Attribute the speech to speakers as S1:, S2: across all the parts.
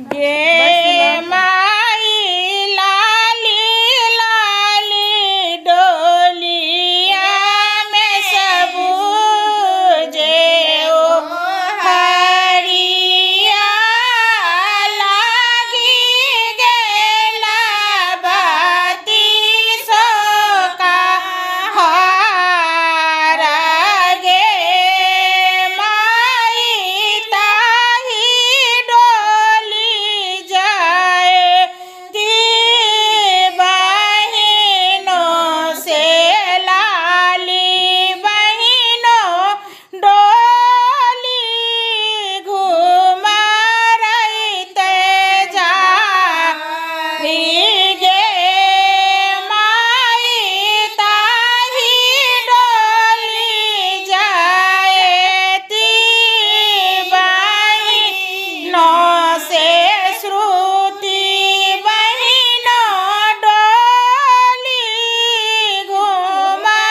S1: गे माई लाली लाली डोलिया में सबूजे ओ हरिया लागी गेला बाती सो का हारा गे माई ताही डोली जाए ती बहिनों से लाली बहिनों डोली घुमा रही ते जा गे माई ताही डोली जाए ती बहिनों से श्रुति बहिनों डोली घुमा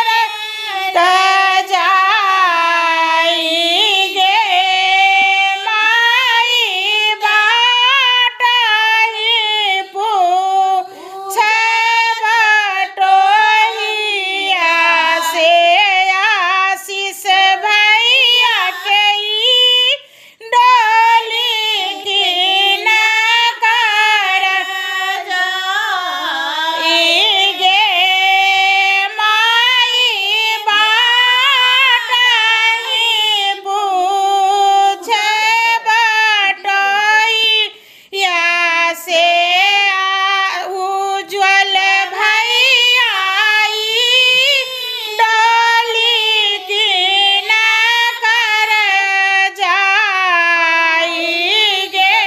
S1: रही जाई गे माई बाटही पूछे बटोहिया से आशीष भैया के ई डोली की न कर जाई गे माई बाटही पूछे बटोहिया से उज्ज्वल भैया ई डोली की न कर जाई गे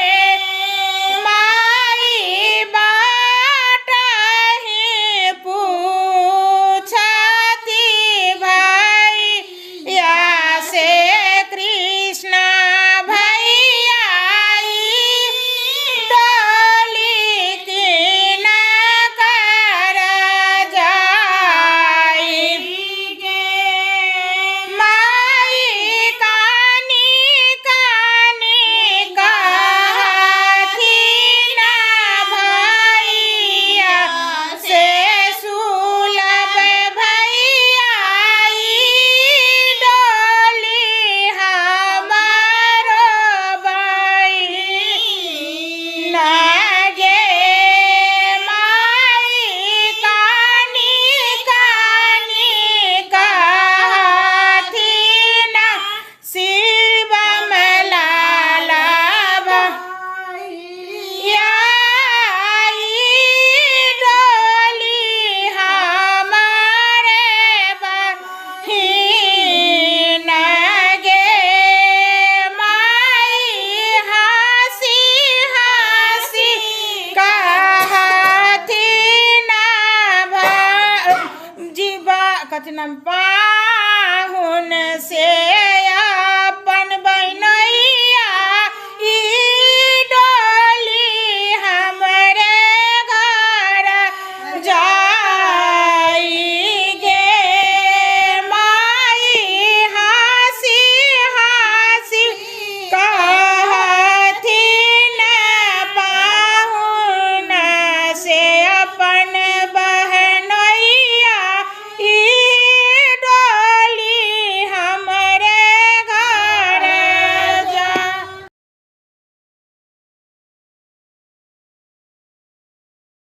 S1: माई बाटही पूछती भैया से कृष्णा भैया ई डोली की न कर जाई गे माई कानी कानी कहती ना भैया से सुलभ भैया ई डोली हमारो बहिन गे माई कानी कानी कहती ना शिवम लाला भैया ई डोली हमारे बहिन गे माई हंसी हंसी कहती ना जीवा कथी नाम